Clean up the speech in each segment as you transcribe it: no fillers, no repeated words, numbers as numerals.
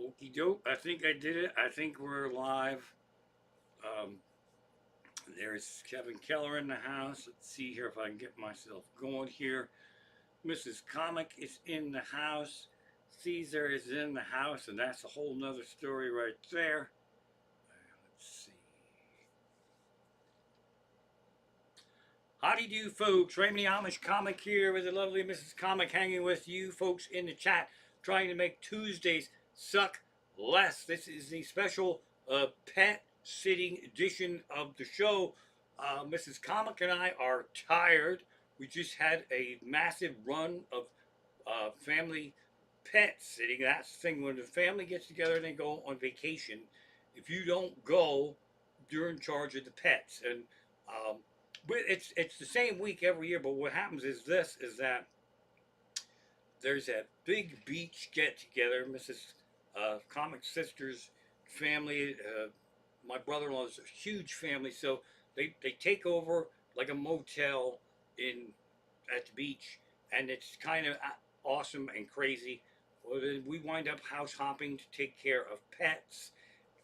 Okie doke. I think I did it. I think we're live. Um, there's Kevin Keller in the house. Let's see here if I can get myself going here. Mrs. Comic is in the house. Caesar is in the house, and that's a whole nother story right there. Let's see. Howdy do, folks. Raymond the Amish Comic here with the lovely Mrs. Comic hanging with you folks in the chat, trying to make Tuesdays suck less. This is the special pet sitting edition of the show. Mrs. Comic and I are tired. We just had a massive run of family pet sitting. That's the thing. When the family gets together and they go on vacation, if you don't go, you're in charge of the pets. And it's the same week every year, but what happens is that there's a big beach get together. Mrs. Comic Sister's family, my brother-in-law's a huge family, so they take over like a motel in at the beach, and it's kind of awesome and crazy. Well, then we wind up house hopping to take care of pets,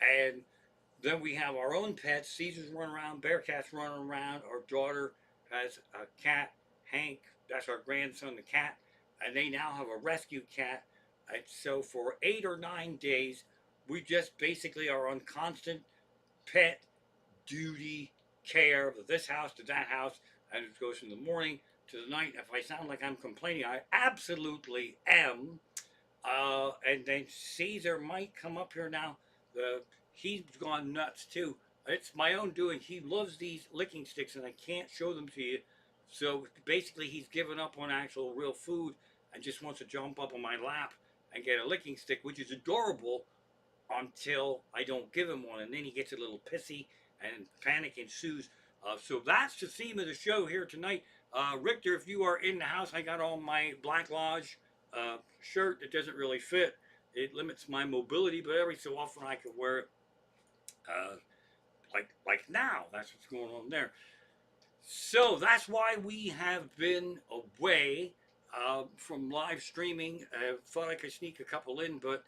and then we have our own pets. Caesar's running around, Bearcat's running around. Our daughter has a cat, Hank. That's our grandson, the cat. And they now have a rescue cat. And so for 8 or 9 days, we just basically are on constant pet duty care of this house to that house. And it goes from the morning to the night. If I sound like I'm complaining, I absolutely am. And then Caesar might come up here now. He's gone nuts too. It's my own doing. He loves these licking sticks, and I can't show them to you. So basically, he's given up on actual real food and just wants to jump up on my lap and get a licking stick, which is adorable until I don't give him one, and then he gets a little pissy and panic ensues. So that's the theme of the show here tonight. Richter, if you are in the house, I got on my Black Lodge shirt that doesn't really fit. It limits my mobility, but every so often I can wear it. Like now, that's what's going on there. So that's why we have been away from live streaming. I thought I could sneak a couple in, but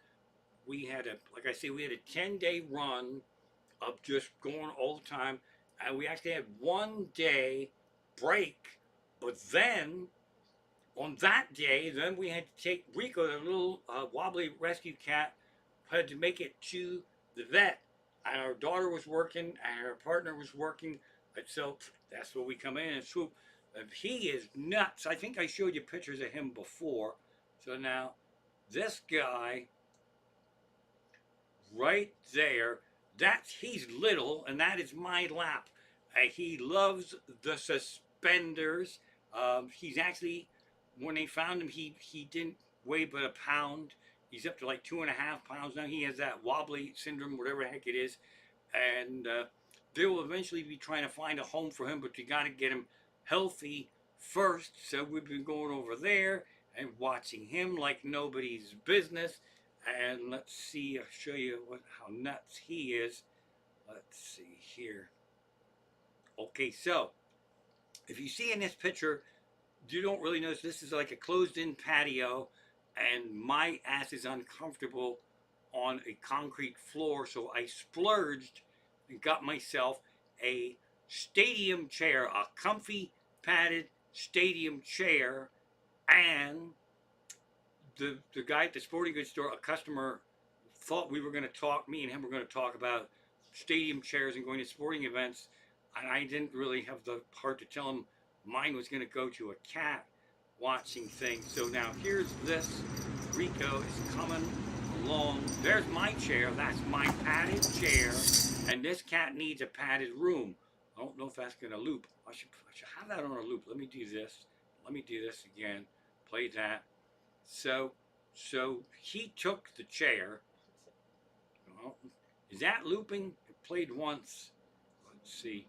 we had like I say, we had a 10-day run of just going all the time, and we actually had 1 day break. But then on that day, then we had to take Rico, the little wobbly rescue cat, had to make it to the vet. And our daughter was working, and her partner was working. And so that's where we come in and swoop. He is nuts. I think I showed you pictures of him before. So now, this guy right there, he's little, and that is my lap. He loves the suspenders. He's actually, when they found him, he didn't weigh but a pound. He's up to like 2.5 pounds now. He has that wobbly syndrome, whatever the heck it is. And they will eventually be trying to find a home for him, but you got to get him healthy first. So we've been going over there and watching him like nobody's business. And let's see, I'll show you how nuts he is. Let's see here. Okay, so if you see in this picture, you don't really notice this is like a closed-in patio, and my ass is uncomfortable on a concrete floor, so I splurged and got myself a stadium chair, a comfy padded stadium chair. And the guy at the sporting goods store, a customer, thought we were going to talk, me and him were going to talk about stadium chairs and going to sporting events, and I didn't really have the heart to tell him mine was going to go to a cat watching things. So now here's this. Rico is coming along. There's my chair. That's my padded chair. And this cat needs a padded room. I don't know if that's going to loop. I should have that on a loop. Let me do this. Let me do this again. Play that. So he took the chair. Well, is that looping? It played once. Let's see.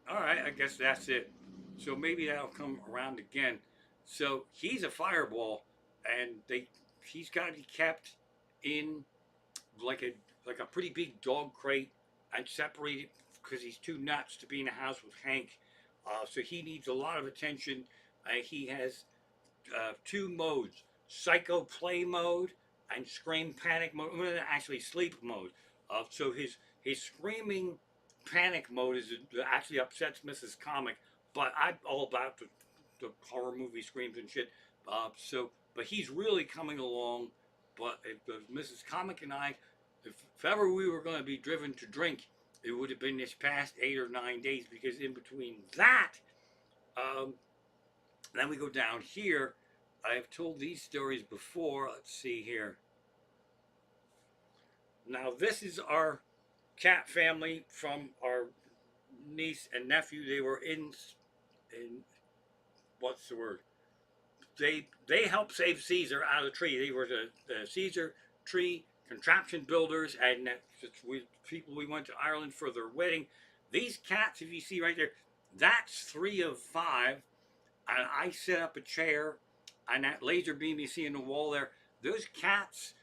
All right, I guess that's it. So maybe that'll come around again. So he's a fireball, and he's got to be kept in like a pretty big dog crate and separated because he's too nuts to be in a house with Hank. So he needs a lot of attention. He has 2 modes: psycho play mode and scream panic mode. Well, actually sleep mode. So his screaming panic mode is actually upsets Mrs. Comic, but I'm all about the horror movie screams and shit. But he's really coming along. But if Mrs. Comic and I, if ever we were going to be driven to drink, it would have been this past 8 or 9 days, because in between that, um, then we go down here. I've told these stories before. Let's see here. Now this is our cat family from our niece and nephew. They were in what's the word? They helped save Caesar out of the tree. They were the Caesar tree contraption builders, and people we went to Ireland for their wedding. These cats, if you see right there, that's 3 of 5. And I set up a chair, and that laser beam you see in the wall there. Those cats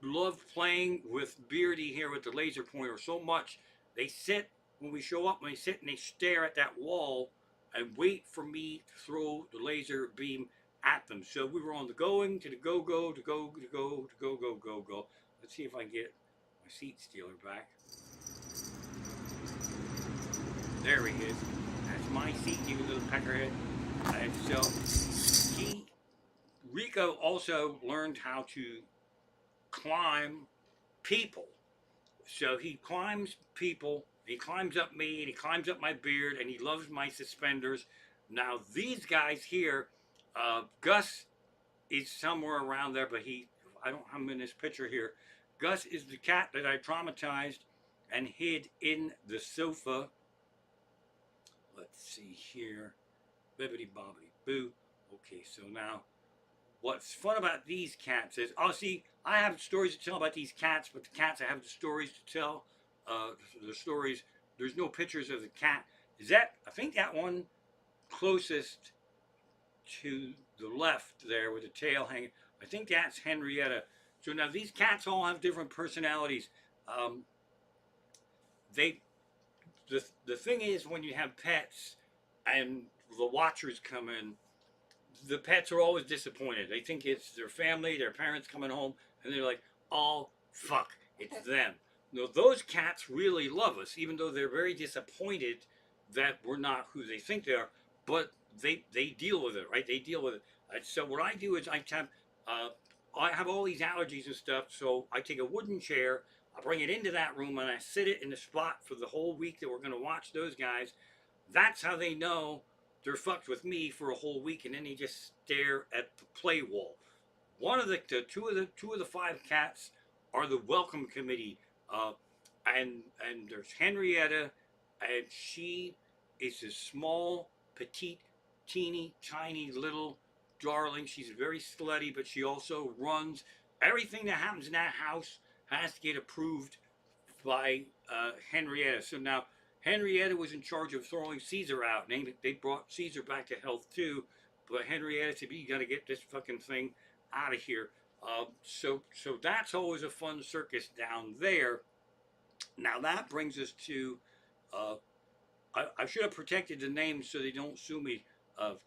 love playing with Beardy here with the laser pointer so much. They sit when we show up, when they sit and they stare at that wall and wait for me to throw the laser beam at them. So we were on the going to the go go to go to go to go go go go. Let's see if I can get my seat stealer back. There he is. That's my seat, you little peckerhead. And so Rico also learned how to climb people. So he climbs people, he climbs up me, and he climbs up my beard, and he loves my suspenders. Now these guys here, Gus is somewhere around there, but I don't have him in this picture here. Gus is the cat that I traumatized and hid in the sofa. Let's see here. Bibbidi bobbidi boo. Okay, so now what's fun about these cats is, see, I have stories to tell about these cats, but the cats I have the stories to tell. The stories, there's no pictures of the cat. I think that one closest to the left there with the tail hanging, I think that's Henrietta. So now these cats all have different personalities. The thing is, when you have pets and the watchers come in, the pets are always disappointed. They think it's their family, their parents coming home, and they're like, oh, fuck, it's them. No, those cats really love us, even though they're very disappointed that we're not who they think they are, but they deal with it, right? They deal with it. So what I do is I have all these allergies and stuff, so I take a wooden chair, I bring it into that room, and I sit it in the spot for the whole week that we're going to watch those guys. That's how they know they're fucked with me for a whole week, and then they just stare at the play wall. One of the two of the 5 cats are the welcome committee, and there's Henrietta, and she is a small, petite, teeny, tiny little darling. She's very slutty, but she also runs. Everything that happens in that house has to get approved by Henrietta. So now Henrietta was in charge of throwing Caesar out. They brought Caesar back to health too, but Henrietta said, "You got to get this fucking thing out of here." So that's always a fun circus down there. Now that brings us to, I should have protected the names so they don't sue me.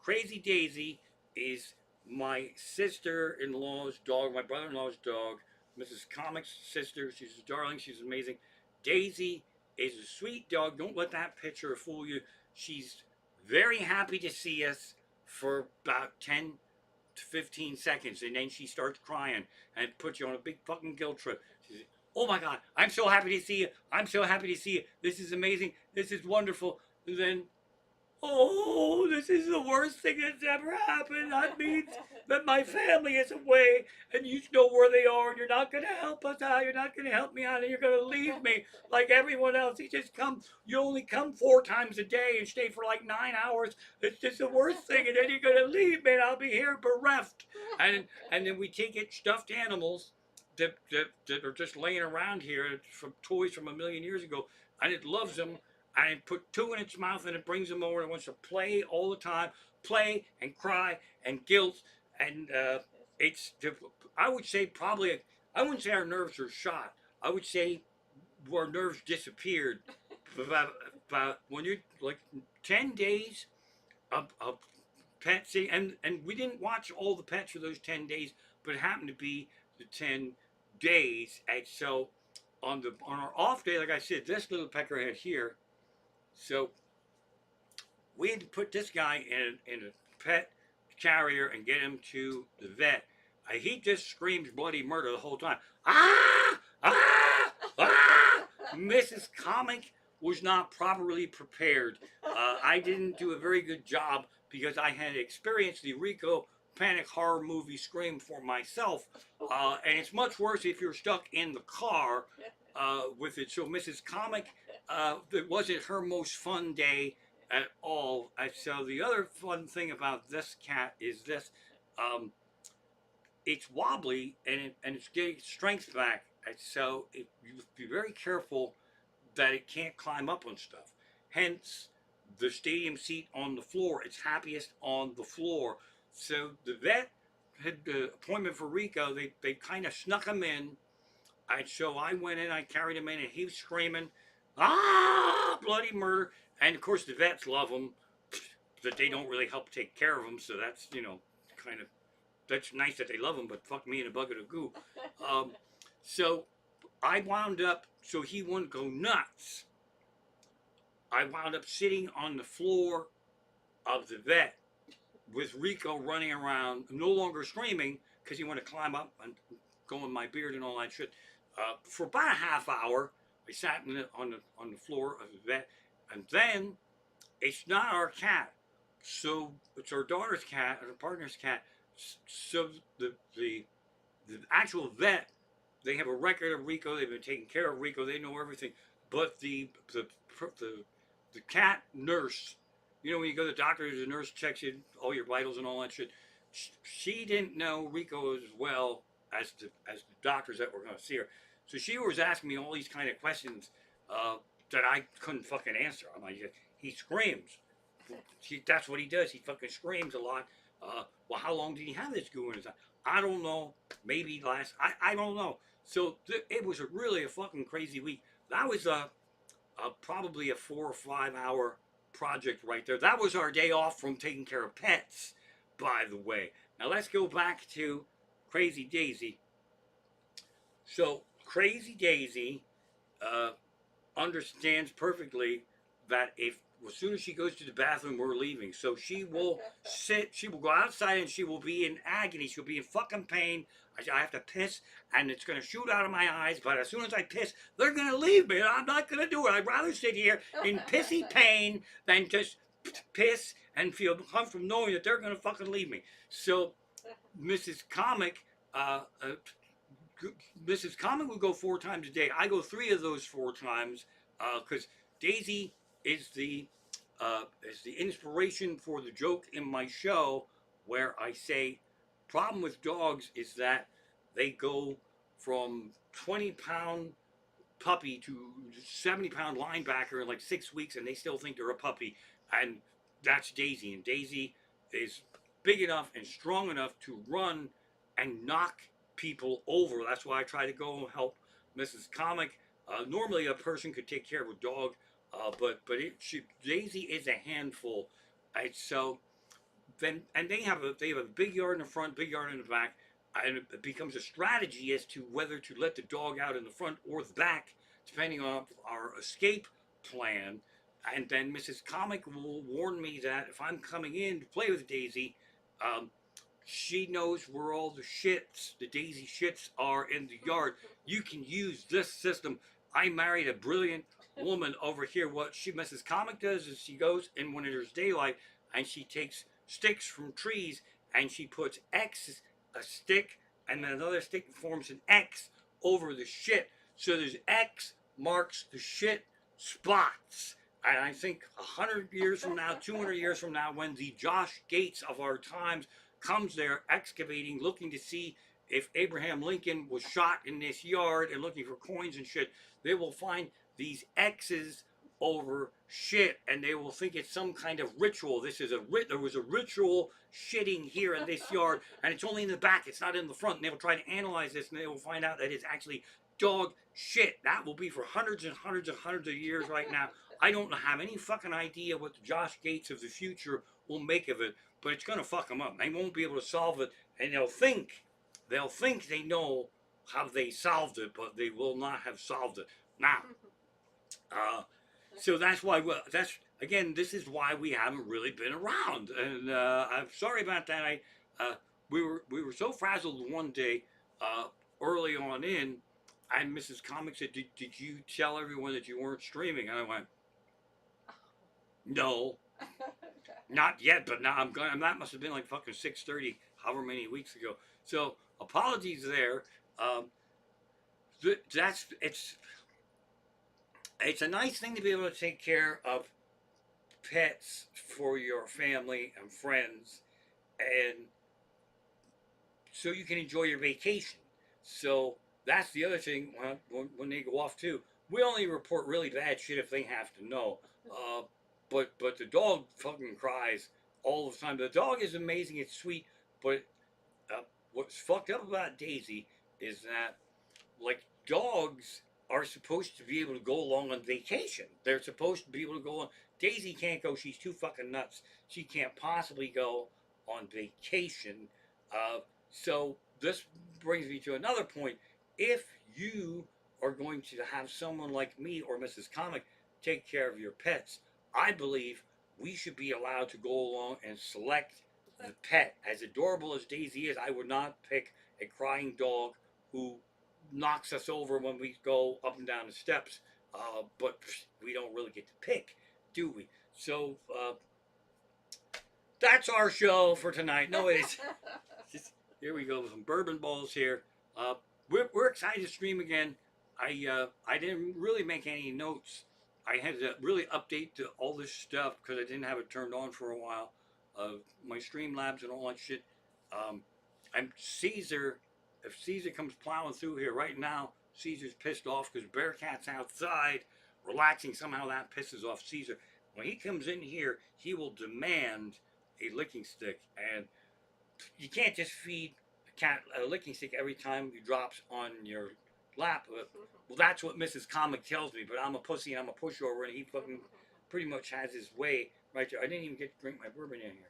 Crazy Daisy is my sister-in-law's dog, my brother-in-law's dog, Mrs. Comic's sister. She's a darling. She's amazing. Daisy is a sweet dog. Don't let that picture fool you. She's very happy to see us for about 10 to 15 seconds, and then she starts crying and puts you on a big fucking guilt trip. She says, "Oh my God, I'm so happy to see you. I'm so happy to see you. This is amazing. This is wonderful." And then, "Oh, this is the worst thing that's ever happened. That means that my family is away, and you know where they are, and you're not going to help us out. You're not going to help me out, and you're going to leave me like everyone else. You only come 4 times a day and stay for like 9 hours. It's just the worst thing, and then you're going to leave me, and I'll be here bereft." And then we take it stuffed animals that are just laying around here from toys from a million years ago, and it loves them. And put 2 in its mouth, and it brings them over and wants to play all the time, play and cry and guilt. And I would say probably, I wouldn't say our nerves are shot. I would say our nerves disappeared about when you're like 10 days of pet seeing, and we didn't watch all the pets for those 10 days, but it happened to be to 10 days. And so on our off day, like I said, this little peckerhead here, so we had to put this guy in a pet carrier and get him to the vet. He just screams bloody murder the whole time. Ah! Ah! Ah! Mrs. Comic was not properly prepared. I didn't do a very good job because I had experienced the Rico panic horror movie Scream for myself. And it's much worse if you're stuck in the car with it. So Mrs. Comic, it wasn't her most fun day at all. So the other fun thing about this cat is this: um, it's wobbly and it's getting strength back. And so you be very careful that it can't climb up on stuff. Hence, the stadium seat on the floor. It's happiest on the floor. So the vet had the appointment for Rico. They kind of snuck him in. And so I went in, I carried him in, and he was screaming, ah, bloody murder. And of course, the vets love him, but they don't really help take care of him. So that's, kind of, that's nice that they love him, but fuck me in a bucket of goo. So I wound up, so he wouldn't go nuts. I wound up sitting on the floor of the vet with Rico running around, no longer screaming because he wanted to climb up and go in my beard and all that shit. For about a half hour, I sat on the floor of the vet, and then it's not our cat, so it's our daughter's cat, our partner's cat. So the actual vet, they have a record of Rico. They've been taking care of Rico. They know everything. But the cat nurse, when you go to the doctor, the nurse checks you all your vitals and all that shit. She didn't know Rico as well as the doctors that were going to see her. So she was asking me all these kind of questions that I couldn't fucking answer. I'm like, he screams. That's what he does. He fucking screams a lot. Well, how long did he have this goo in his eye? I don't know. Maybe I don't know. So it was really a fucking crazy week. That was probably a 4 or 5 hour project right there. That was our day off from taking care of pets, by the way. Now let's go back to Crazy Daisy. So Crazy Daisy understands perfectly that as soon as she goes to the bathroom, we're leaving. So she will she will go outside and she will be in agony. She'll be in fucking pain. I have to piss and it's going to shoot out of my eyes. But as soon as I piss, they're going to leave me. I'm not going to do it. I'd rather sit here in pissy pain than just piss and feel comfortable knowing that they're going to fucking leave me. So Mrs. Comic, Mrs. Comic would go 4 times a day. I go 3 of those 4 times because Daisy is the inspiration for the joke in my show where I say, problem with dogs is that they go from 20-pound puppy to 70-pound linebacker in like 6 weeks and they still think they're a puppy. And that's Daisy. And Daisy is big enough and strong enough to run and knock people over. That's why I try to go and help Mrs. Comic. Normally a person could take care of a dog, but Daisy is a handful. So then, and they have a big yard in the front, big yard in the back, and it becomes a strategy as to whether to let the dog out in the front or the back, depending on our escape plan. And then Mrs. Comic will warn me that if I'm coming in to play with Daisy, she knows where all the shits, the Daisy shits, are in the yard. You can use this system. I married a brilliant woman over here. What Mrs. Comic does is she goes in when there's daylight and she takes sticks from trees and she puts a stick, and then another stick forms an X over the shit. So there's X marks the shit spots. And I think 100 years from now, 200 years from now, when the Josh Gates of our times comes there excavating, looking to see if Abraham Lincoln was shot in this yard and looking for coins and shit, they will find these X's over shit and they will think it's some kind of ritual. There was a ritual shitting here in this yard and it's only in the back, it's not in the front. And they will try to analyze this and they will find out that it's actually dog shit. That will be for hundreds and hundreds and hundreds of years right now. I don't have any fucking idea what the Josh Gates of the future will make of it, but it's going to fuck them up. They won't be able to solve it, and they'll think they'll think they know how they solved it, but they will not have solved it. Now, uh, so that's why that's again. This is why we haven't really been around, and I'm sorry about that. Uh, we were so frazzled one day uh, early on in, and Mrs. Comic said, "Did you tell everyone that you weren't streaming?" And I went, "No, not yet, but now I'm going." And that must have been like fucking 6:30, however many weeks ago. So apologies there. Um, that's it's a nice thing to be able to take care of pets for your family and friends, and so you can enjoy your vacation. So that's the other thing when they go off too. We only report really bad shit if they have to know. But the dog fucking cries all the time. The dog is amazing. It's sweet, but uh, what's fucked up about Daisy is that like dogs are supposed to be able to go along on vacation. They're supposed to be able to go on. Daisy can't go. She's too fucking nuts. She can't possibly go on vacation. Uh, so this brings me to another point. If you are going to have someone like me or Mrs. Comic take care of your pets, I believe we should be allowed to go along and select the pet. As adorable as Daisy is, I would not pick a crying dog who knocks us over when we go up and down the steps. But we don't really get to pick, do we? So that's our show for tonight. No, it's here we go with some bourbon balls here. Uh, we're excited to stream again. I didn't really make any notes. I had to really update to all this stuff because I didn't have it turned on for a while. My Streamlabs and all that shit. Um, I'm Caesar. If Caesar comes plowing through here right now, Caesar's pissed off because Bearcat's outside relaxing. Somehow that pisses off Caesar. When he comes in here, he will demand a licking stick, and you can't just feed a cat a licking stick every time he drops on your lap. Well, that's what Mrs. Comic tells me, but I'm a pussy and I'm a pushover, and he fucking pretty much has his way right there. I didn't even get to drink my bourbon in here.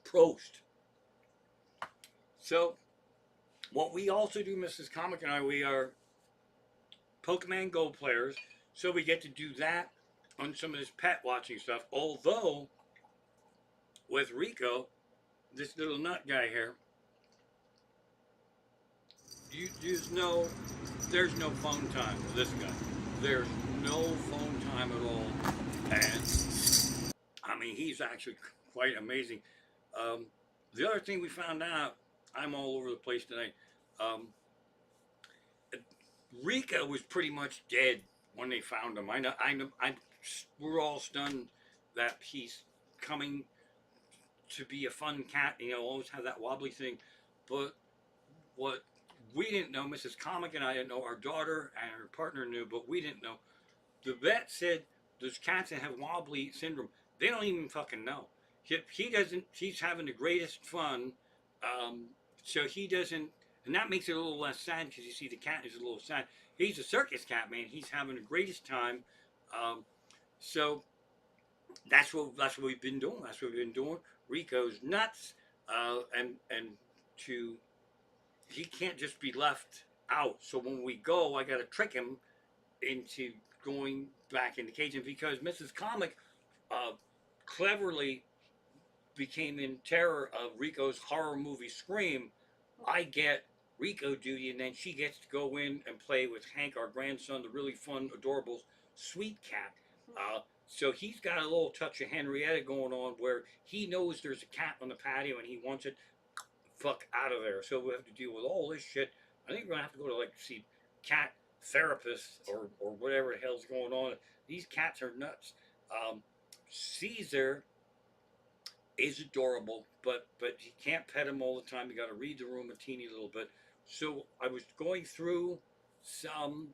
Prost. So, what we also do, Mrs. Comic and I, we are Pokemon Go players, so we get to do that on some of this pet watching stuff. Although, with Rico, this little nut guy here, you just know there's no phone time with this guy. There's no phone time at all. And, I mean, he's actually quite amazing. Um, the other thing we found out, I'm all over the place tonight. Um, Rika was pretty much dead when they found him. We're all stunned that he's coming to be a fun cat. You know, always have that wobbly thing. But what we didn't know, Mrs. Comic and I didn't know, our daughter and her partner knew, but we didn't know. The vet said there's cats that have wobbly syndrome. They don't even fucking know. He doesn't. He's having the greatest fun. So he doesn't, and that makes it a little less sad because you see the cat is a little sad. He's a circus cat, man. He's having the greatest time. Um, so that's what we've been doing. That's what we've been doing. Rico's nuts, and to he can't just be left out. So when we go, I got to trick him into going back in the cage, and because Mrs. Comic uh, cleverly became in terror of Rico's horror movie Scream, I get Rico duty, and then she gets to go in and play with Hank, our grandson, the really fun, adorable, sweet cat. So he's got a little touch of Henrietta going on where he knows there's a cat on the patio and he wants it fuck out of there. So we have to deal with all this shit. I think we're gonna have to go to like see cat therapists or whatever the hell's going on. These cats are nuts. Caesar is adorable, but you can't pet him all the time. You got to read the room a teeny little bit. So I was going through some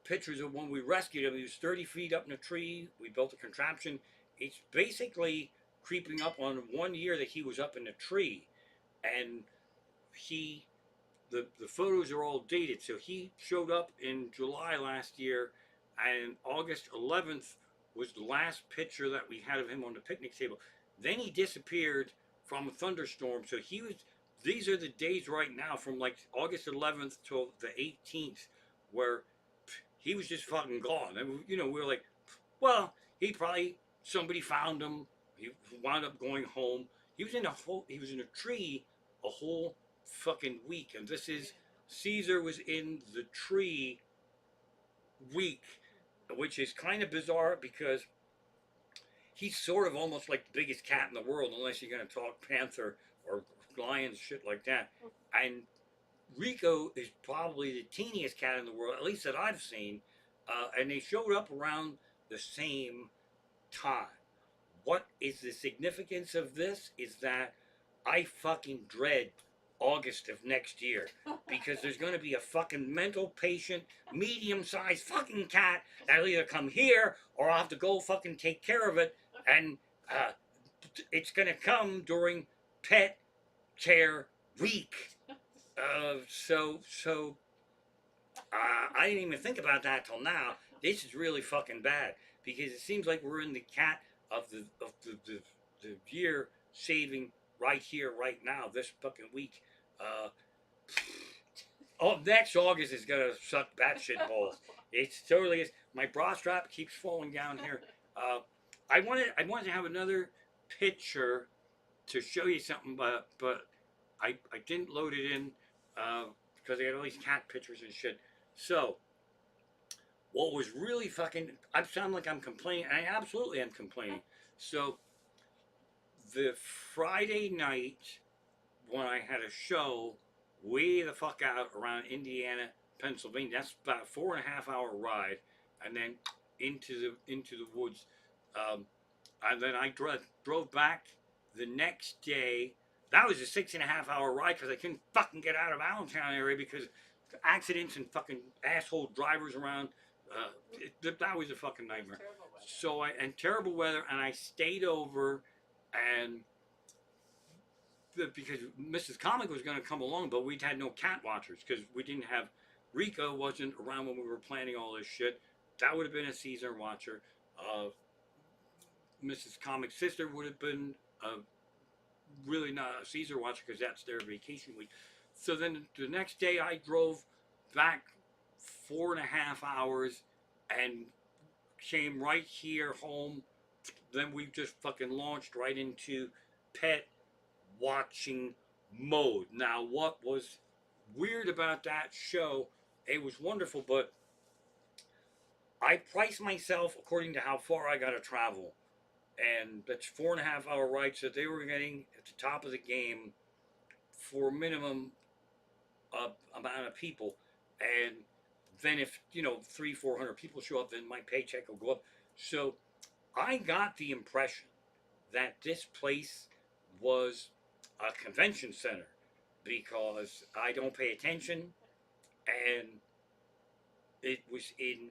pictures of when we rescued him. He was 30 feet up in a tree. We built a contraption. It's basically creeping up on 1 year that he was up in the tree, and the photos are all dated. So he showed up in July last year, and August 11th was the last picture that we had of him on the picnic table. Then he disappeared from a thunderstorm. So he was. These are the days right now from like August 11th till the 18th, where he was just fucking gone. And you know, we were like, well, he probably somebody found him. He wound up going home. He was in a tree a whole fucking week, and this is Caesar was in the tree week, which is kind of bizarre because he's sort of almost like the biggest cat in the world, unless you're gonna talk panther or lions, shit like that. And Rico is probably the teeniest cat in the world, at least that I've seen. And they showed up around the same time. What is the significance of this? Is that I fucking dread August of next year because there's going to be a fucking mental patient, medium sized fucking cat that'll either come here or I'll have to go fucking take care of it. And uh, it's going to come during pet care week. I didn't even think about that till now. This is really fucking bad because it seems like we're in the cat of the year saving right here, right now, this fucking week. Next August is gonna suck batshit balls. It totally is. My bra strap keeps falling down here. I wanted to have another picture to show you something, but I didn't load it in because I got all these cat pictures and shit. So, what was really fucking, I sound like I'm complaining, and I absolutely am complaining. So, the Friday night when I had a show way the fuck out around Indiana, Pennsylvania, that's about a 4.5 hour ride, and then into the woods. And then I drove back the next day. That was a 6.5 hour ride because I couldn't fucking get out of Allentown area because accidents and fucking asshole drivers around. That was a fucking nightmare. So terrible weather, and I stayed over, and because Mrs. Comic was going to come along, but we'd had no cat watchers because we didn't have. Rico wasn't around when we were planning all this shit. That would have been a Caesar watcher. Mrs. Comic's sister would have been really not a Caesar watcher because that's their vacation week. So then the next day I drove back 4.5 hours and came right here home. Then we just fucking launched right into pet watching mode. Now, what was weird about that show, it was wonderful, but I priced myself according to how far I got to travel. And that's 4.5 hour ride, so they were getting at the top of the game for minimum amount of people. And then if, 300-400 people show up, then my paycheck will go up. So I got the impression that this place was a convention center because I don't pay attention, and it was in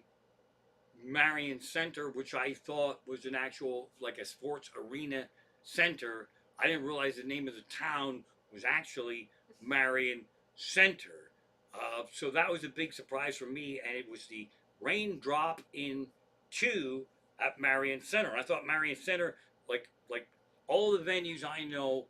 Marion Center, which I thought was an actual, like a sports arena center. I didn't realize the name of the town was actually Marion Center. So that was a big surprise for me, and it was the Raindrop in 2 at Marion Center. I thought Marion Center, like all the venues I know,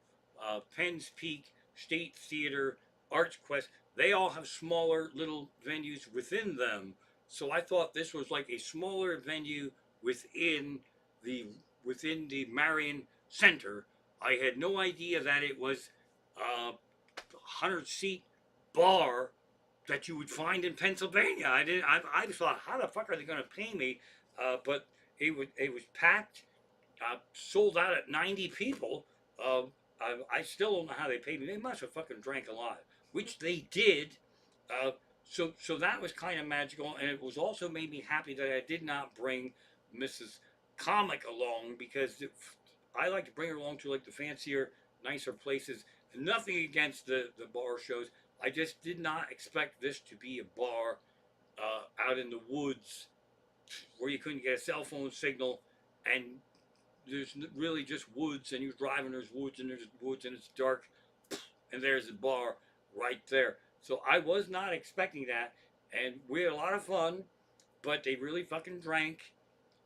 Penn's Peak, State Theater, Arts Quest, they all have smaller little venues within them. So I thought this was like a smaller venue within the Marion Center. I had no idea that it was a 100-seat bar that you would find in Pennsylvania. I thought, how the fuck are they going to pay me? But it was packed, sold out at 90 people. I still don't know how they paid me. They must have fucking drank a lot, which they did. So that was kind of magical, and it was also made me happy that I did not bring Mrs. Comic along because I like to bring her along to like the fancier, nicer places. Nothing against the bar shows. I just did not expect this to be a bar out in the woods where you couldn't get a cell phone signal, and there's really just woods, and you're driving, there's woods, and it's dark, and there's a bar right there. So I was not expecting that, and we had a lot of fun, but they really fucking drank,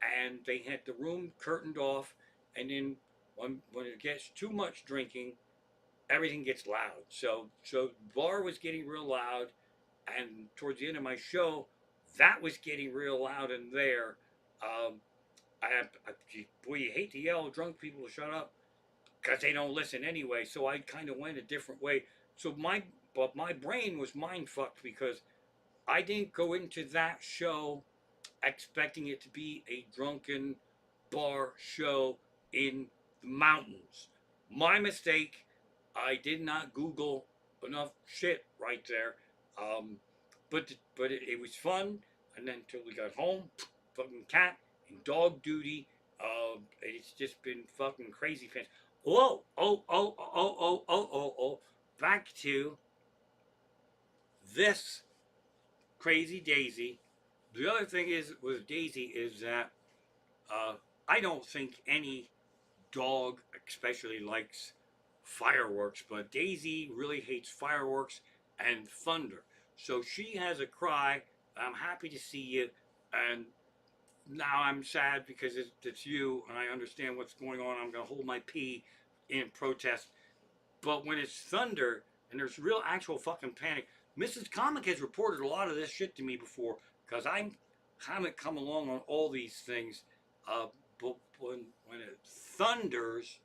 and they had the room curtained off, and then when it gets too much drinking, everything gets loud. So the bar was getting real loud, and towards the end of my show, that was getting real loud in there. Um, boy, you hate to yell drunk people to shut up because they don't listen anyway. So I kind of went a different way. So my brain was mind fucked because I didn't go into that show expecting it to be a drunken bar show in the mountains. My mistake. I did not Google enough shit right there. Um, but it was fun. And then until we got home, fucking cat and dog duty. It's just been fucking crazy. Whoa! Oh! Back to this crazy Daisy. The other thing is with Daisy is that uh, I don't think any dog especially likes fireworks, but Daisy really hates fireworks and thunder. So she has a cry. I'm happy to see you, and now I'm sad because it's you, and I understand what's going on. I'm gonna hold my pee in protest. But when it's thunder and there's real actual fucking panic, Mrs. Comic has reported a lot of this shit to me before because I haven't come along on all these things. Uh, but when it thunders,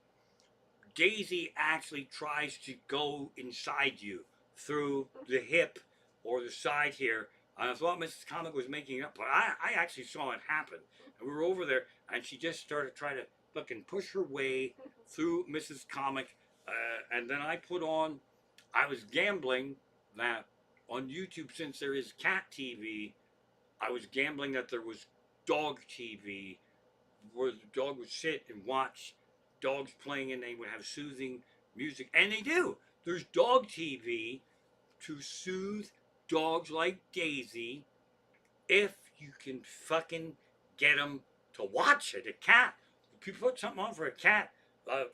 Daisy actually tries to go inside you through the hip or the side here. I thought Mrs. Comic was making it up, but I actually saw it happen. And we were over there, and she just started trying to fucking push her way through Mrs. Comic. And then I was gambling that on YouTube, since there is cat TV, I was gambling that there was dog TV where the dog would sit and watch dogs playing and they would have soothing music. And they do. There's dog TV to soothe dogs like Daisy if you can fucking get them to watch it. A cat, if you put something on for a cat,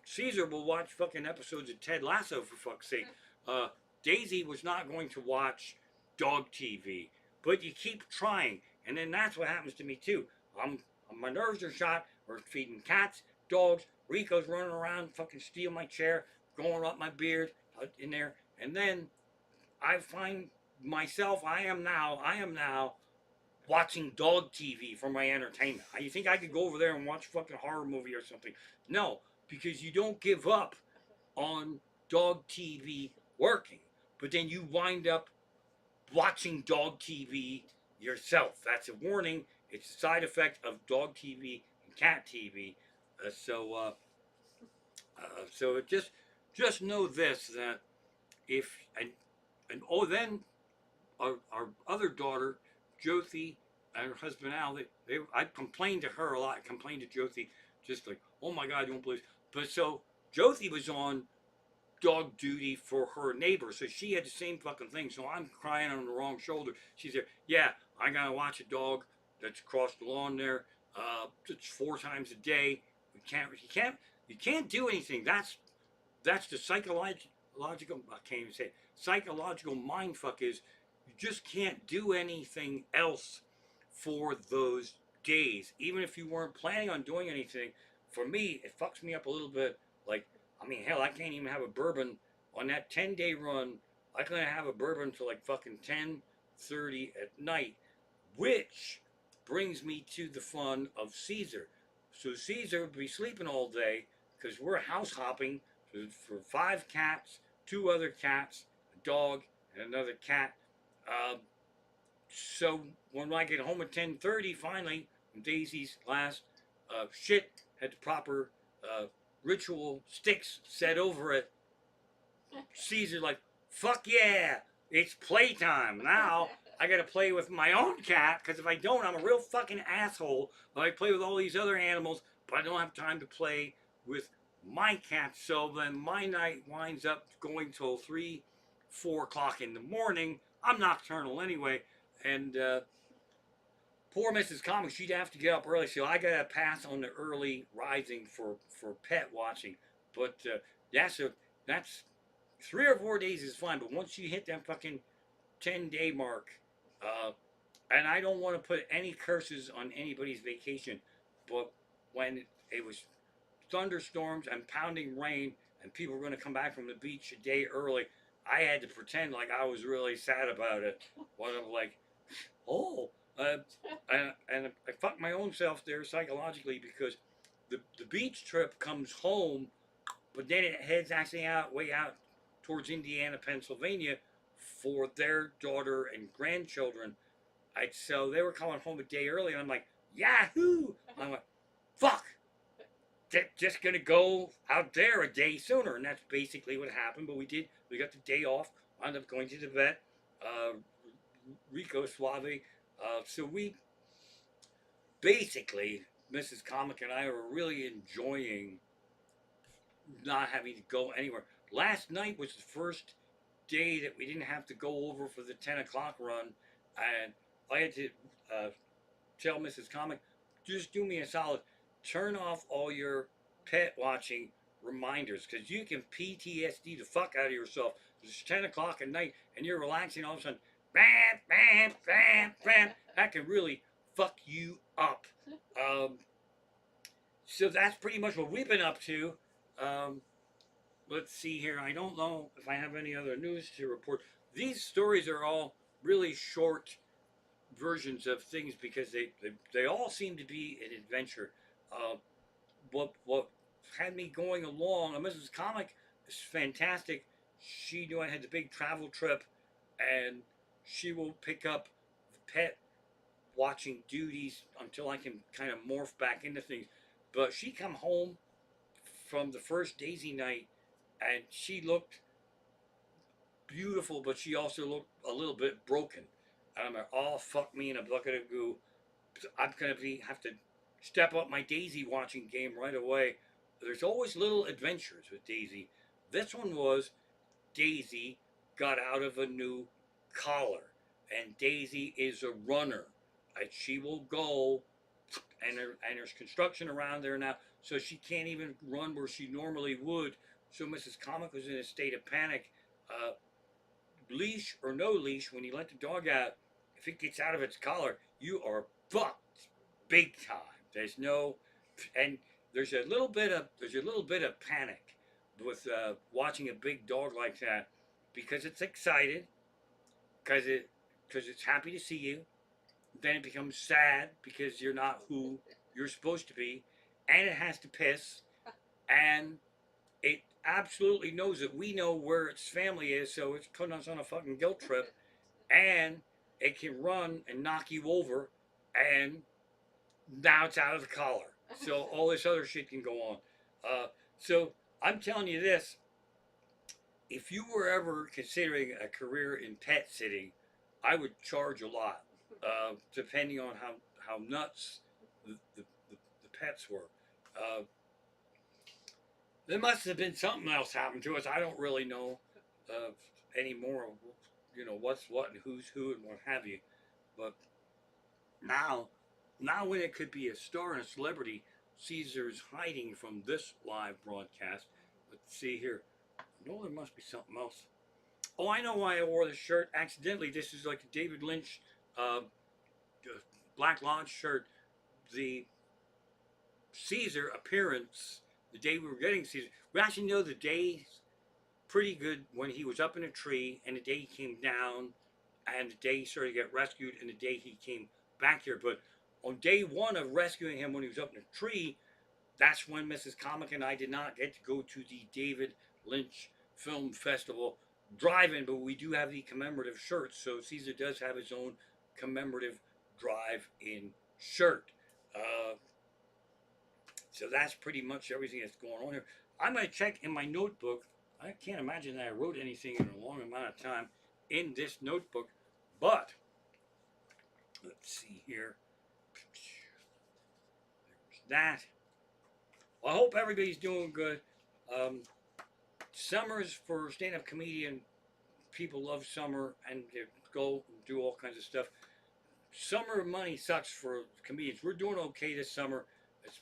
Caesar will watch fucking episodes of Ted Lasso for fuck's sake. Uh, Daisy was not going to watch dog TV, but you keep trying, and then that's what happens to me too. I'm my nerves are shot. We're feeding cats, dogs. Rico's running around, fucking steal my chair, going up my beard in there, and then I find myself. I am now watching dog TV for my entertainment. You think I could go over there and watch a fucking horror movie or something? No, because you don't give up on dog TV working, but then you wind up watching dog TV yourself. That's a warning. It's a side effect of dog TV and cat TV. So just know this, that if and oh then our other daughter, Josie, and her husband Al, I complained to her a lot. I complained to Josie, just like, oh my God, you won't believe. But so Josie was on dog duty for her neighbor, so she had the same fucking thing. So I'm crying on the wrong shoulder. She's there, yeah, I gotta watch a dog that's across the lawn there. It's 4 times a day. You can't do anything. That's the psychological. I can't even say it, psychological mind fuck is you just can't do anything else for those days, even if you weren't planning on doing anything. For me, it fucks me up a little bit. Like, I mean, hell, I can't even have a bourbon on that 10-day run. I couldn't have a bourbon till like fucking 10:30 at night, which brings me to the fun of Caesar. So Caesar would be sleeping all day because we're house hopping for 5 cats, 2 other cats, a dog, and another cat. Um, so when I get home at 10:30, finally, Daisy's last shit had the proper ritual sticks set over it. Caesar like, fuck yeah, it's playtime. Now I gotta play with my own cat, because if I don't, I'm a real fucking asshole. I play with all these other animals, but I don't have time to play with my cat. So then my night winds up going till 3, 4 o'clock in the morning. I'm nocturnal anyway, and poor Mrs. Comic, she'd have to get up early, so I gotta pass on the early rising for pet watching. But that's 3 or 4 days is fine, but once you hit that fucking 10-day mark, uh, and I don't want to put any curses on anybody's vacation, but when it was thunderstorms and pounding rain, and people were going to come back from the beach a day early. I had to pretend like I was really sad about it. When I'm like, oh, uh, and I fucked my own self there psychologically because the beach trip comes home, but then it heads actually out way out towards Indiana, Pennsylvania, for their daughter and grandchildren. So they were coming home a day early, and I'm like, Yahoo! I'm like, fuck! Just gonna go out there a day sooner, and that's basically what happened. But we did. We got the day off. Wound up going to the vet. Uh, Rico Suave. So we basically, Mrs. Comic and I were really enjoying not having to go anywhere. Last night was the first day that we didn't have to go over for the 10 o'clock run, and I had to tell Mrs. Comic, just do me a solid, turn off all your pet watching reminders because you can PTSD the fuck out of yourself. It's 10 o'clock at night and you're relaxing, all of a sudden, bam, bam, bam, bam. That can really fuck you up. So that's pretty much what we've been up to. Um, let's see here. I don't know if I have any other news to report. These stories are all really short versions of things because they all seem to be an adventure. Uh, what had me going along, Mrs. Comic is fantastic. She knew I had the big travel trip, and she will pick up the pet watching duties until I can kind of morph back into things. But she come home from the first Daisy night, and she looked beautiful, but she also looked a little bit broken. And I'm like, oh fuck me in a bucket of goo. I'm gonna have to step up my Daisy watching game right away. There's always little adventures with Daisy. This one was Daisy got out of a new collar, and Daisy is a runner, and she will go. And there's construction around there now, so she can't even run where she normally would. So Mrs. Comic was in a state of panic. Uh, Leash or no leash, when you let the dog out, if it gets out of its collar, you are fucked big time. There's no, and there's a little bit of panic with watching a big dog like that because it's excited, because it's happy to see you. Then it becomes sad because you're not who you're supposed to be, and it has to piss, and it absolutely knows that we know where its family is, so it's putting us on a fucking guilt trip, and it can run and knock you over, and now it's out of the collar. So all this other shit can go on. So I'm telling you this: if you were ever considering a career in pet sitting, I would charge a lot, depending on how nuts the pets were. Uh, there must have been something else happened to us. I don't really know anymore. You know what's what and who's who and what have you. But now, now when it could be a star and a celebrity, Caesar's hiding from this live broadcast. Let's see here. No, there must be something else. Oh, I know why I wore this shirt accidentally. This is like a David Lynch uh, Black Lodge shirt. The Caesar appearance, the day we were getting Caesar, we actually know the day pretty good when he was up in a tree and the day he came down and the day he started to get rescued and the day he came back here. But on day one of rescuing him when he was up in a tree, that's when Mrs. Comic and I did not get to go to the David Lynch Film Festival drive-in, but we do have the commemorative shirts. So Caesar does have his own commemorative drive-in shirt. So that's pretty much everything that's going on here. I'm going to check in my notebook. I can't imagine that I wrote anything in a long amount of time in this notebook, but let's see here. There's that. Well, I hope everybody's doing good. Summers for stand-up comedian, people love summer and they go and do all kinds of stuff. Summer money sucks for comedians. We're doing okay this summer.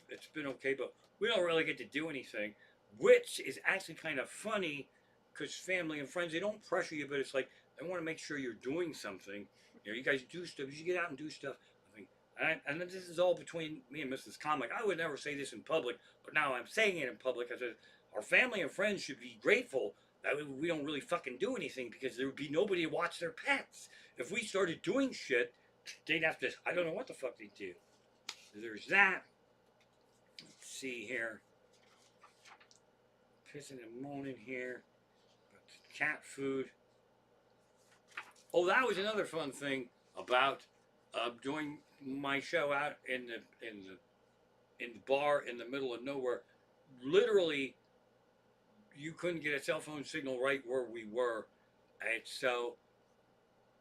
It's been okay, but we don't really get to do anything, which is actually kind of funny because family and friends, they don't pressure you, but it's like they want to make sure you're doing something. You know, you guys do stuff. You should get out and do stuff. I think, And this is all between me and Mrs. Comic. I would never say this in public, but now I'm saying it in public. I said, our family and friends should be grateful that we don't really fucking do anything because there would be nobody to watch their pets. If we started doing shit, they'd have to, I don't know what the fuck they'd do. There's that. Let's see here. Pissing and moaning here. Cat food. Oh, that was another fun thing about doing my show out in the bar in the middle of nowhere. Literally, you couldn't get a cell phone signal right where we were, and so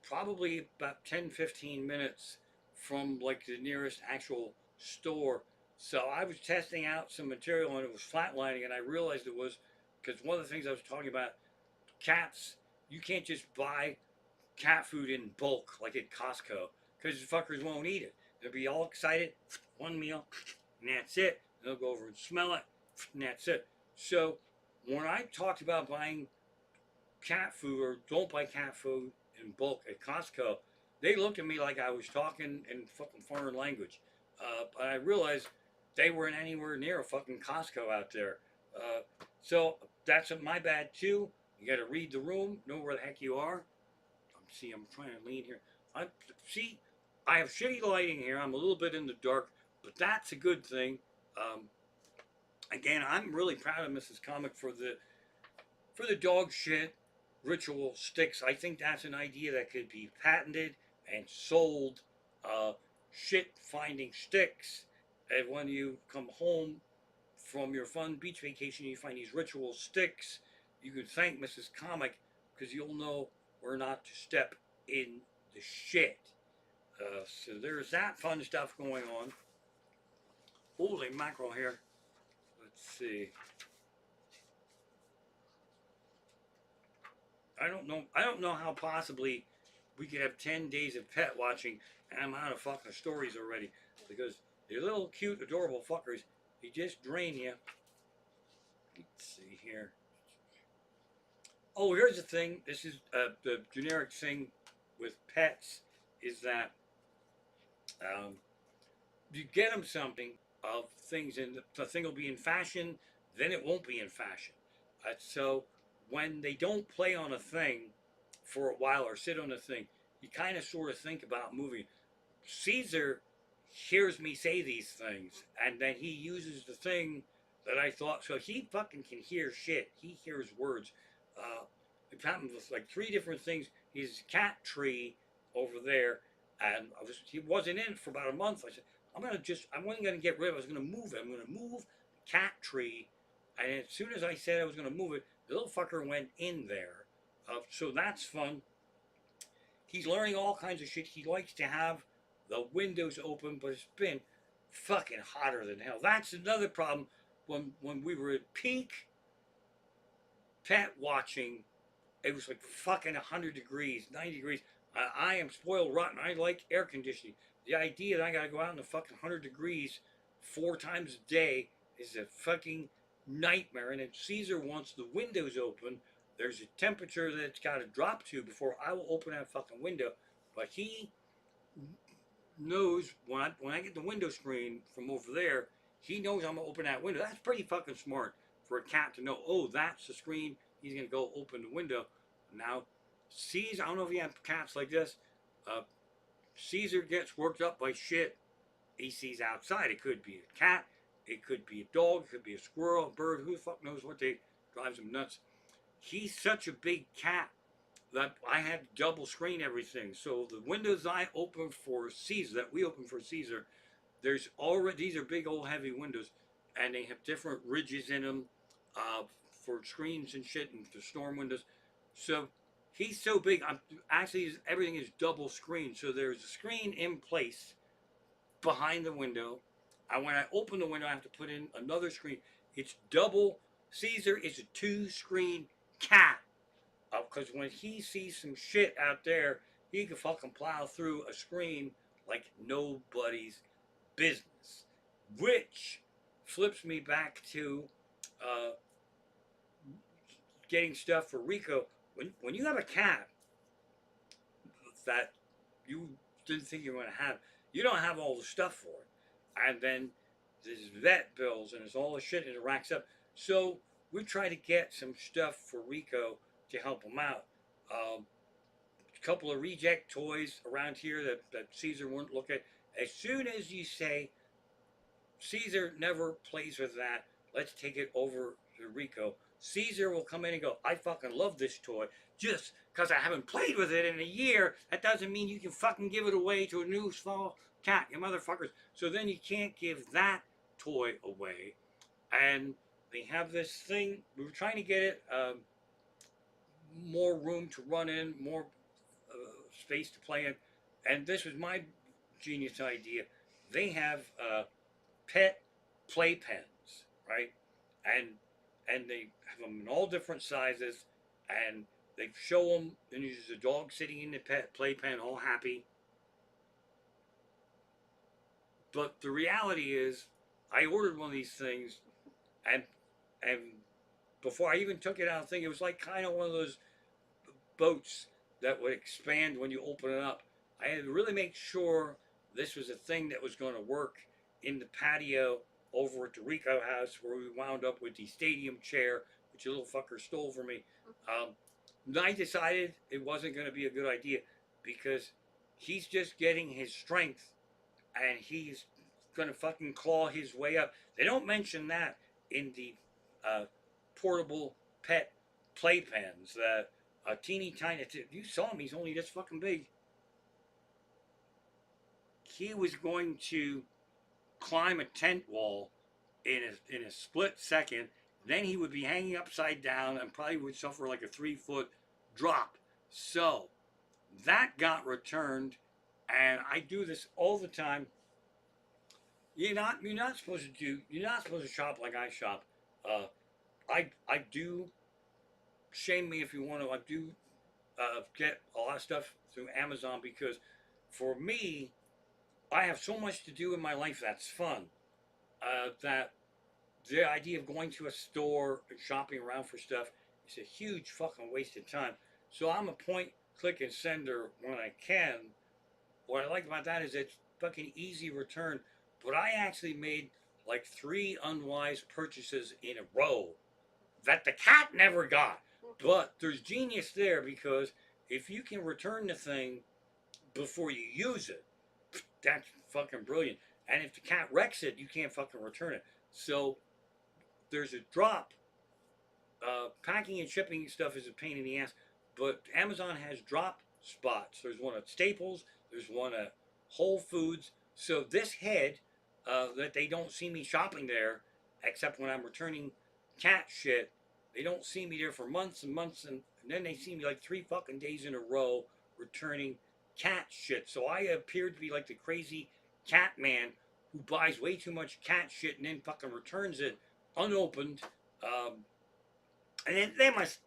probably about 10-15 minutes from like the nearest actual store. So I was testing out some material and it was flatlining, and I realized it was because one of the things I was talking about, cats, you can't just buy cat food in bulk like at Costco because the fuckers won't eat it. They'll be all excited, one meal, and that's it. They'll go over and smell it, and that's it. So when I talked about buying cat food or don't buy cat food in bulk at Costco, they looked at me like I was talking in fucking foreign language. But I realized they weren't anywhere near a fucking Costco out there. So that's my bad too. You got to read the room, know where the heck you are. See, I'm trying to lean here. See, I have shitty lighting here. I'm a little bit in the dark, but that's a good thing. Again, I'm really proud of Mrs. Comic for the dog shit ritual sticks. I think that's an idea that could be patented and sold. Shit finding sticks, and when you come home from your fun beach vacation, you find these ritual sticks. You can thank Mrs. Comic because you'll know where not to step in the shit. So there's that fun stuff going on. Holy mackerel here. Let's see. I don't know how possibly we could have 10 days of pet watching and I'm out of fucking stories already. Because they're little cute, adorable fuckers. They just drain you. Let's see here. Oh, here's the thing. This is the generic thing with pets is that you get them something of things, and the thing will be in fashion, then it won't be in fashion. So when they don't play on a thing for a while or sit on a thing, you kind of sort of think about moving. Caesar hears me say these things, and then he uses the thing that I thought. So he fucking can hear shit. He hears words. It happened with like 3 different things. His cat tree over there, and he wasn't in it for about a month. I said, I wasn't gonna get rid of it. I was gonna move it. I'm gonna move the cat tree, and as soon as I said I was gonna move it, the little fucker went in there. So that's fun. He's learning all kinds of shit. He likes to have the windows open, but it's been fucking hotter than hell. That's another problem. When we were at peak pet watching, it was like fucking 100 degrees, 90 degrees. I am spoiled rotten. I like air conditioning. The idea that I gotta go out in the fucking 100 degrees 4 times a day is a fucking nightmare. And if Caesar wants the windows open, there's a temperature that it's gotta drop to before I will open that fucking window. But he knows when I get the window screen from over there, he knows I'm gonna open that window. That's pretty fucking smart for a cat to know. Oh, that's the screen. He's gonna go open the window. Now, Caesar, I don't know if you have cats like this. Caesar gets worked up by shit he sees outside. It could be a cat, it could be a dog, it could be a squirrel, a bird. Who the fuck knows what drives him nuts? He's such a big cat that I had to double screen everything. So the windows I open for Caesar, that we open for Caesar, there's already, these are big old heavy windows, and they have different ridges in them for screens and shit and for storm windows. So he's so big. Actually, everything is double screen. So there's a screen in place behind the window. And when I open the window, I have to put in another screen. It's double. Caesar is a 2-screen cat. Because when he sees some shit out there, he can fucking plow through a screen like nobody's business. Which flips me back to getting stuff for Rico. When you have a cat that you didn't think you were going to have, You don't have all the stuff for it. And then there's vet bills and there's all the shit and it racks up. So we try to get some stuff for Rico to help him out. A couple of reject toys around here that Caesar wouldn't look at. As soon as you say, Caesar never plays with that, let's take it over to Rico, Caesar will come in and go, I fucking love this toy. Just because I haven't played with it in a year, that doesn't mean you can fucking give it away to a new small cat, you motherfuckers. So then you can't give that toy away. And they have this thing, we were trying to get it more room to run in, more space to play in. And this was my genius idea. They have pet playpens, right? And they have them in all different sizes, and they show them, and there's a dog sitting in the pet playpen, all happy. But the reality is, I ordered one of these things, and and before I even took it out, I think it was like kind of one of those boats that would expand when you open it up. I had to really make sure this was a thing that was going to work in the patio over at the Rico house, where we wound up with the stadium chair, which a little fucker stole from me. Um, I decided it wasn't going to be a good idea because he's just getting his strength and he's going to fucking claw his way up. They don't mention that in the uh, portable pet playpens. A teeny tiny, you saw him, he's only this fucking big. He was going to climb a tent wall in a split second. Then he would be hanging upside down and probably would suffer like a 3-foot drop. So that got returned, and I do this all the time. You're not supposed to shop like I shop. I do, shame me if you want to. I do get a lot of stuff through Amazon because for me, I have so much to do in my life that's fun. That the idea of going to a store and shopping around for stuff is a huge fucking waste of time. So I'm a point, click, and sender when I can. What I like about that is it's fucking easy return. But I actually made like 3 unwise purchases in a row that the cat never got. But there's genius there because if you can return the thing before you use it, that's fucking brilliant. And if the cat wrecks it, you can't fucking return it. So there's a drop. Packing and shipping stuff is a pain in the ass, but Amazon has drop spots. There's one at Staples. There's one at Whole Foods. So this head, that they don't see me shopping there, except when I'm returning cat shit. They don't see me there for months and months, and then they see me like 3 fucking days in a row returning cat shit. So I appear to be like the crazy cat man who buys way too much cat shit and then fucking returns it unopened. And then they must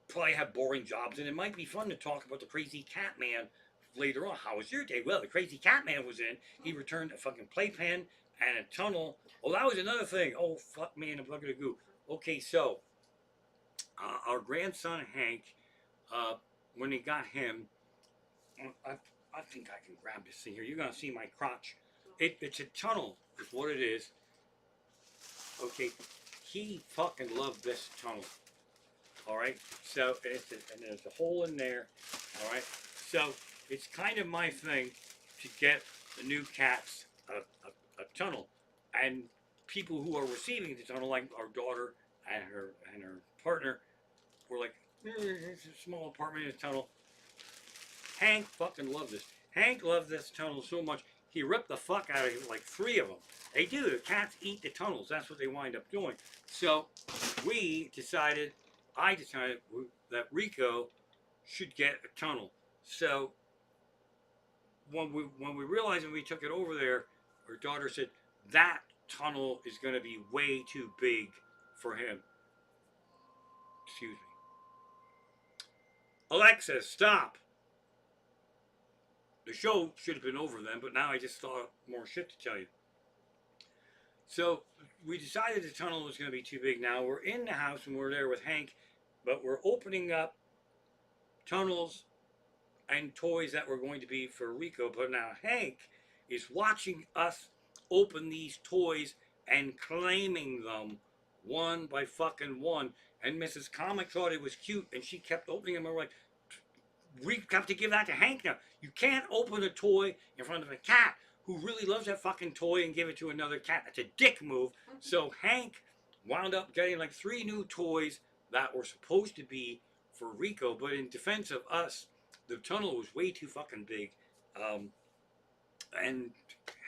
probably have boring jobs, and it might be fun to talk about the crazy cat man later on. How was your day? Well, the crazy cat man was in. He returned a fucking playpen and a tunnel. Oh, that was another thing. Oh, fuck me in a bucket of goo. Okay, so our grandson Hank, when they got him, I think I can grab this thing here. You're gonna see my crotch. It's a tunnel, is what it is. Okay, he fucking loved this tunnel. All right, so and there's a hole in there. All right, so it's kind of my thing to get the new cats a tunnel, and people who are receiving the tunnel, like our daughter and her partner, were like, it's a small apartment in a tunnel. Hank fucking loved this. Hank loved this tunnel so much he ripped the fuck out of like 3 of them. They do. The cats eat the tunnels. That's what they wind up doing. So I decided that Rico should get a tunnel. So when we realized when we took it over there, our daughter said that tunnel is going to be way too big for him. Excuse me. Alexa, stop. The show should have been over then, but now I just thought more shit to tell you. So we decided the tunnel was going to be too big. Now we're in the house and we're there with Hank, but we're opening up tunnels and toys that were going to be for Rico. But now Hank is watching us open these toys and claiming them one by fucking one. And Mrs. Comic thought it was cute, and she kept opening them. And we're like, we have to give that to Hank now. You can't open a toy in front of a cat who really loves that fucking toy and give it to another cat. That's a dick move. So Hank wound up getting like 3 new toys that were supposed to be for Rico, but in defense of us, the tunnel was way too fucking big. And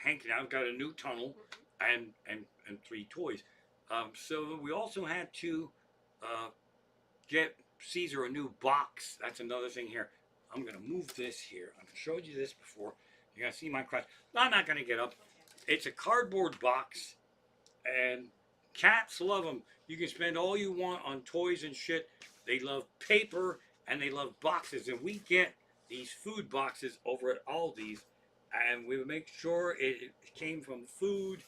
Hank now got a new tunnel and 3 toys. So we also had to get Caesar a new box. That's another thing here. I'm going to move this here. I've showed you this before. You're going to see my crotch. I'm not going to get up. It's a cardboard box, and cats love them. You can spend all you want on toys and shit. They love paper, and they love boxes. And we get these food boxes over at Aldi's, and we make sure it came from food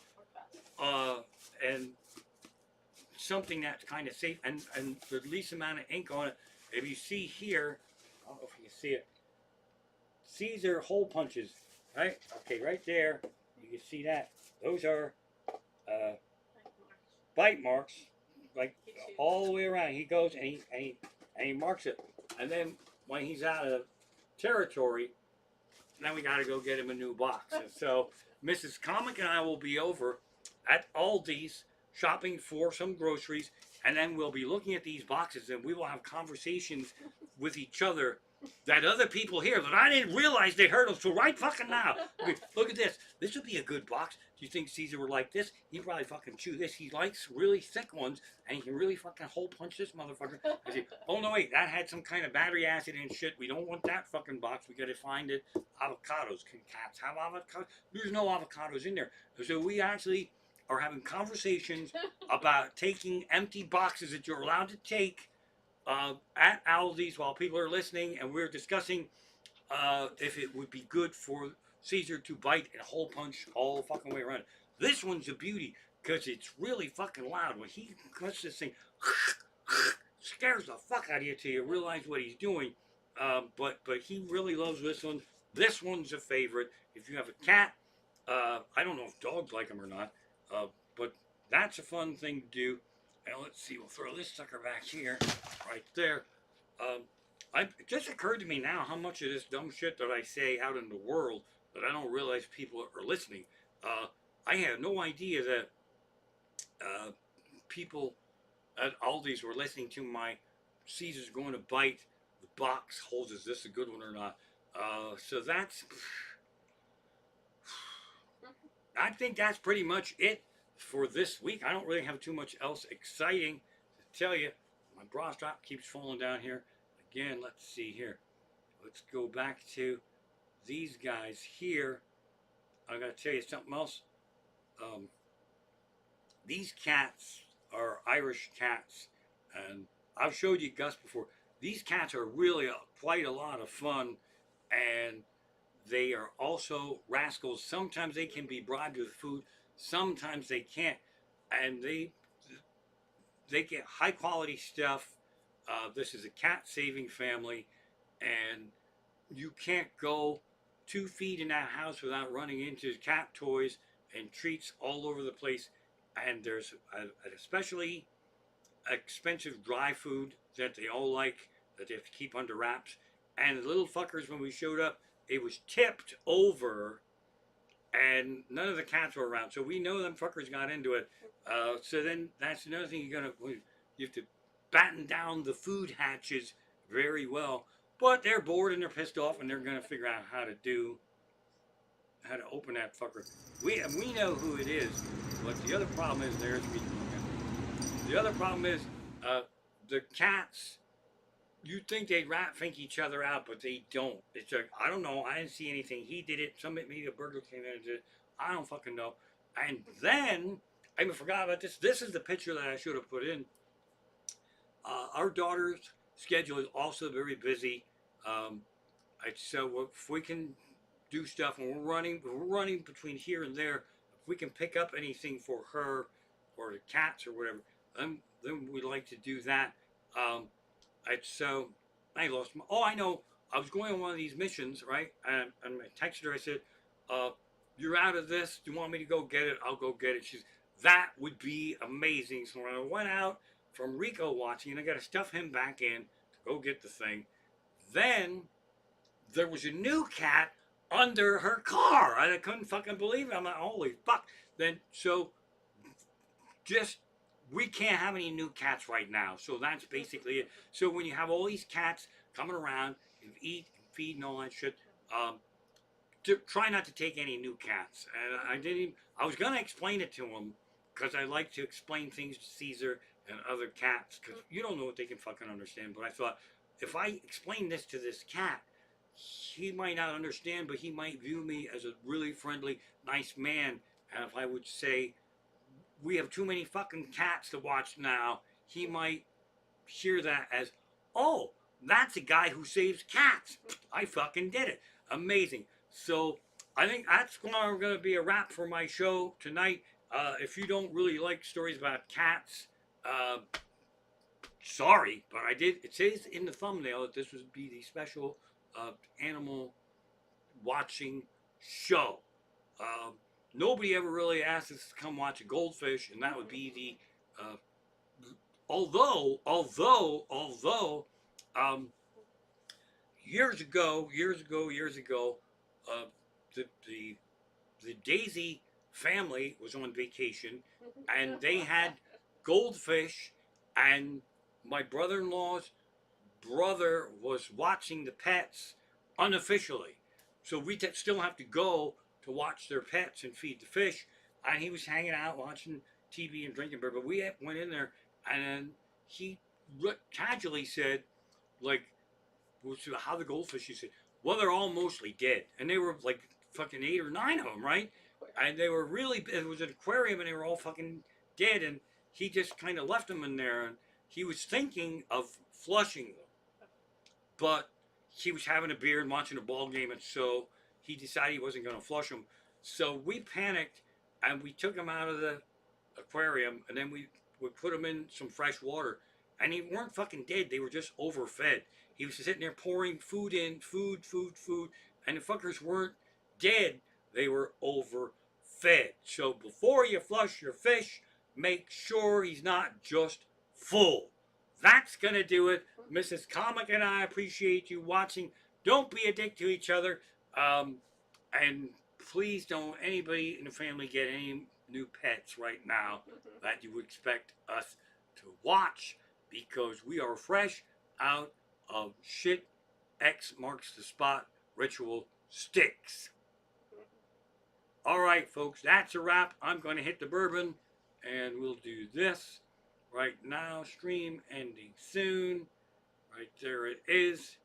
and something that's kind of safe and the least amount of ink on it. If you see here, I don't know if you can see it. Caesar hole punches, right? Okay, right there. You can see that. Those are bite marks, like all the way around. He goes and he marks it, and then when he's out of territory, then we got to go get him a new box. And so Mrs. Comic and I will be over at Aldi's shopping for some groceries, and then we'll be looking at these boxes, and we will have conversations with each other that other people hear that I didn't realize they heard them. So right fucking now, look at this. This would be a good box. Do you think Caesar would like this? He'd probably fucking chew this. He likes really thick ones, and he can really fucking hole punch this motherfucker. I say, oh no wait, that had some kind of battery acid and shit. We don't want that fucking box. We gotta find it. Avocados. Can cats have avocados? There's no avocados in there. So we actually are having conversations about taking empty boxes that you're allowed to take at Aldi's while people are listening, and we're discussing if it would be good for Caesar to bite and hole punch all the fucking way around. This one's a beauty because it's really fucking loud. When he cuts this thing, scares the fuck out of you till you realize what he's doing. But he really loves this one. This one's a favorite. If you have a cat, I don't know if dogs like them or not, but that's a fun thing to do. And let's see, we'll throw this sucker back here, right there. It just occurred to me now how much of this dumb shit that I say out in the world that I don't realize people are listening. I had no idea that people at Aldi's were listening to my Caesar's going to bite the box holes. Is this a good one or not? So that's... I think that's pretty much it for this week. I don't really have too much else exciting to tell you. My bra strap keeps falling down here. Again, let's see here. Let's go back to these guys here. I gotta tell you something else. These cats are Irish cats, and I've showed you Gus before. These cats are really quite a lot of fun, and they are also rascals. Sometimes they can be bribed with food, sometimes they can't, and they get high quality stuff. This is a cat saving family, and you can't go 2 feet in that house without running into cat toys and treats all over the place. And there's an especially expensive dry food that they all like, that they have to keep under wraps. And the little fuckers, when we showed up, it was tipped over, and none of the cats were around. So we know them fuckers got into it. So then that's another thing you have to batten down the food hatches very well. But they're bored and they're pissed off, and they're gonna figure out how to open that fucker. We know who it is, but the other problem is the other problem is the cats. You'd think they'd think each other out, but they don't. It's like, I don't know. I didn't see anything. He did it. Maybe a burglar came in and did it. I don't fucking know. And then, I even forgot about this. This is the picture that I should have put in. Our daughter's schedule is also very busy. So if we can do stuff, and we're running between here and there, if we can pick up anything for her or the cats or whatever, then we'd like to do that. So I lost my... Oh, I know. I was going on one of these missions, right? And I texted her. I said, "You're out of this. Do you want me to go get it? I'll go get it." She's, "That would be amazing." So when I went out from Rico watching, and I got to stuff him back in to go get the thing. Then there was a new cat under her car. I couldn't fucking believe it. I'm like, holy fuck. Then so just we can't have any new cats right now. So that's basically it. So when you have all these cats coming around and eat and feed and all that shit, um, try not to take any new cats. And I didn't. I was gonna explain it to him because I like to explain things to Caesar and other cats because you don't know what they can fucking understand. But I thought if I explain this to this cat, he might not understand, but he might view me as a really friendly, nice man. And if I would say we have too many fucking cats to watch now, he might hear that as, oh, that's a guy who saves cats. I fucking did it. Amazing. So I think that's going to be a wrap for my show tonight. If you don't really like stories about cats, uh, sorry, but I did. It says in the thumbnail that this would be the special animal watching show. Um, Nobody ever really asked us to come watch a goldfish, and that would be the. Although, um, years ago, uh, the the the Daisy family was on vacation, and they had goldfish, and my brother-in-law's brother was watching the pets unofficially. So we still have to go to watch their pets and feed the fish. And he was hanging out watching TV and drinking beer. But we went in there and he casually said, like, how the goldfish, he said, well, they're all mostly dead. And they were like fucking 8 or 9 of them, right? And they were really, it was an aquarium and they were all fucking dead. And he just kind of left them in there. And he was thinking of flushing them, but he was having a beer and watching a ball game, and so he decided he wasn't going to flush them. So we panicked and we took him out of the aquarium, and then we put him in some fresh water, and they weren't fucking dead. They were just overfed. He was sitting there pouring food in, food, and the fuckers weren't dead. They were overfed. So before you flush your fish, make sure he's not just full. That's going to do it. Mrs. Comic and I appreciate you watching. Don't be a dick to each other. And please don't anybody in the family get any new pets right now that you would expect us to watch, because we are fresh out of shit X marks the spot ritual sticks. All right, folks, that's a wrap. I'm going to hit the bourbon and we'll do this right now. Stream ending soon. Right there it is.